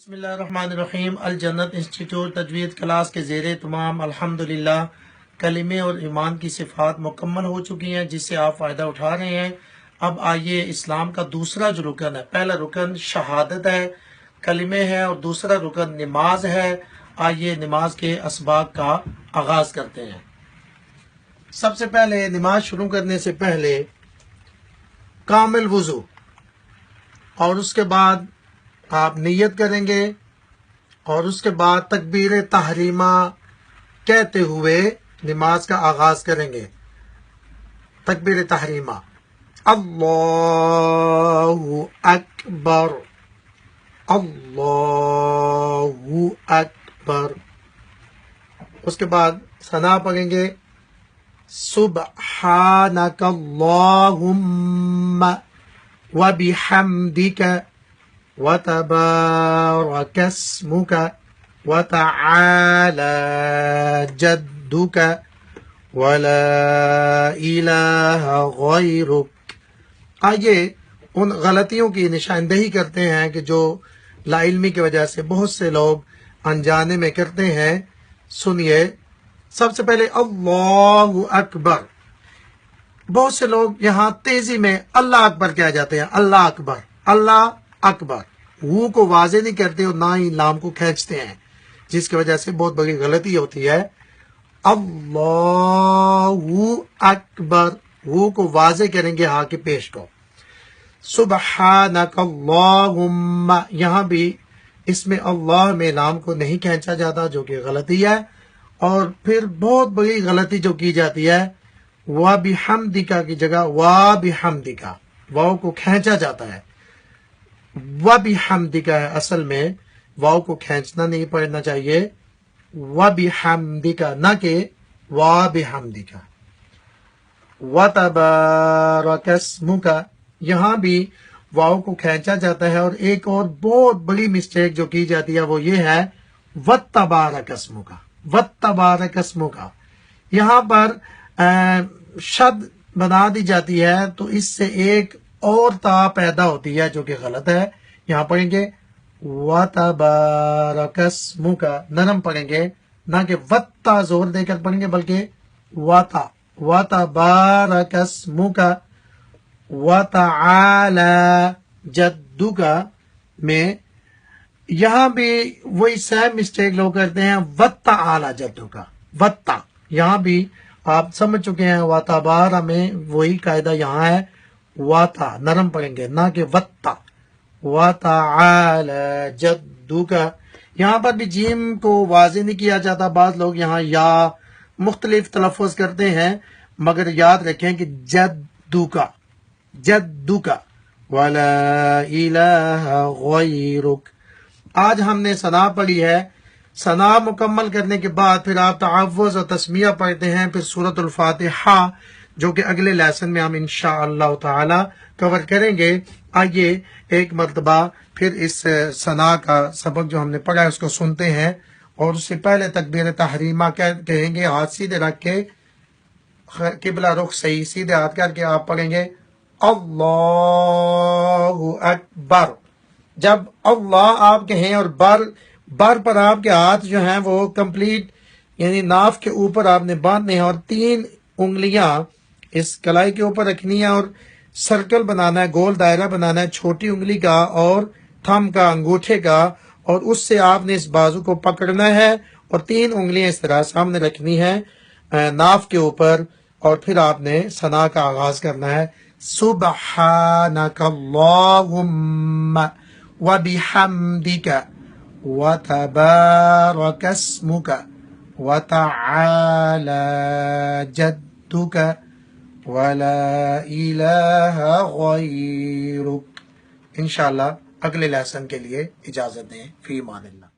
بسم اللہ الرحمن الرحیم۔ الجنت انسٹیٹیوٹ تجوید کلاس کے زیر تمام الحمدللہ کلمے اور ایمان کی صفات مکمل ہو چکی ہیں جس سے آپ فائدہ اٹھا رہے ہیں۔ اب آئیے اسلام کا دوسرا جو رکن ہے، پہلا رکن شہادت ہے، کلمے ہے، اور دوسرا رکن نماز ہے۔ آئیے نماز کے اسباق کا آغاز کرتے ہیں۔ سب سے پہلے نماز شروع کرنے سے پہلے کامل وضو، اور اس کے بعد آپ نیت کریں گے، اور اس کے بعد تکبیر تحریمہ کہتے ہوئے نماز کا آغاز کریں گے۔ تکبیر تحریمہ، اللہ اکبر، اللہ اکبر۔ اس کے بعد ثنا پڑھیں گے، سبحانک اللہم وبحمدک وتبارك اسمك وتعالى جدك ولا إله غيرك۔ آئیے ان غلطیوں کی نشاندہی کرتے ہیں کہ جو لا علمی کی وجہ سے بہت سے لوگ انجانے میں کرتے ہیں۔ سنیے، سب سے پہلے اللہ اکبر۔ بہت سے لوگ یہاں تیزی میں اللہ اکبر کہہ جاتے ہیں، اللہ اکبر، اللہ اکبر، وہ کو واضح نہیں کرتے اور نہ ہی لام کو کھینچتے ہیں، جس کی وجہ سے بہت بڑی غلطی ہوتی ہے۔ اللہ اکبر، وہ کو واضح کریں گے ہاں کے پیش کو۔ سبحانک اللہم، یہاں بھی اس میں اللہ میں لام کو نہیں کھینچا جاتا، جو کہ غلطی ہے۔ اور پھر بہت بڑی غلطی جو کی جاتی ہے، وَبِحَمْدِكَ کی جگہ وَبِحَمْدِكَ، واو کو کھینچا جاتا ہے۔ وَبِحَمْدِكَ ہے اصل میں، واو کو کھینچنا نہیں پڑنا چاہیے، وَبِحَمْدِكَ نہ کہ وَبِحَمْدِكَ۔ وَتَبَارَكَ اسْمُكَ، یہاں بھی واو کو کھینچا جاتا ہے۔ اور ایک اور بہت بڑی مسٹیک جو کی جاتی ہے وہ یہ ہے، وَتَبَارَكَ اسْمُكَ، وَتَبَارَكَ اسْمُكَ، یہاں پر شد بنا دی جاتی ہے تو اس سے ایک اور تا پیدا ہوتی ہے جو کہ غلط ہے۔ یہاں پڑھیں گے وَتَبَارَكَ اسْمُكَ، نرم پڑھیں گے، نہ کہ وَتَّا زور دے کر پڑھیں گے بلکہ وَتَا، وَتَبَارَكَ اسْمُكَ وَتَعَالَى جَدُّكَ میں یہاں بھی وہی سیم مسٹیک لوگ کرتے ہیں، وَتَعَالَى جَدُّكَ، وَتَّا، یہاں بھی آپ سمجھ چکے ہیں، وَتَبَارَ میں وہی قاعدہ یہاں ہے، واتا نرم پڑھیں گے نہ کہ وتا۔ وَتَعَالَى جَدُّكَ، یہاں پر بھی جیم کو واضح نہیں کیا جاتا، بعض لوگ یہاں یا مختلف تلفظ کرتے ہیں، مگر یاد رکھیں کہ جدُّكَ، جدُّكَ وَلَا إِلَهَ غَيْرُكَ۔ آج ہم نے ثنا پڑھی ہے۔ ثنا مکمل کرنے کے بعد پھر آپ تعوذ اور تسمیہ پڑھتے ہیں، پھر سورۃ الفاتحہ، جو کہ اگلے لیسن میں ہم انشاءاللہ تعالی کور کریں گے۔ آئیے ایک مرتبہ پھر اس ثنا کا سبق جو ہم نے پڑھا ہے اس کو سنتے ہیں، اور اس سے پہلے تکبیر تحریمہ کہیں گے، ہاتھ سیدھے رکھ کے، قبلہ رخ صحیح سیدھے ہاتھ کر کے آپ پڑھیں گے اللہ اکبر۔ جب اللہ آپ کہیں اور بر پر آپ کے ہاتھ جو ہیں وہ کمپلیٹ یعنی ناف کے اوپر آپ نے باندھنے ہیں، اور 3 انگلیاں اس کلائی کے اوپر رکھنی ہے، اور سرکل بنانا ہے، گول دائرہ بنانا ہے، چھوٹی انگلی کا اور تھم کا، انگوٹھے کا، اور اس سے آپ نے اس بازو کو پکڑنا ہے، اور 3 انگلیاں اس طرح سامنے رکھنی ہے ناف کے اوپر، اور پھر آپ نے ثنا کا آغاز کرنا ہے، سبحانک اللہم وبحمدک وتبارک اسمک وتعالی جدک وَلَا إِلَهَ غَيْرُكَ۔ انشاءاللہ اگلے لیسن کے لیے اجازت دیں، فی امان اللہ۔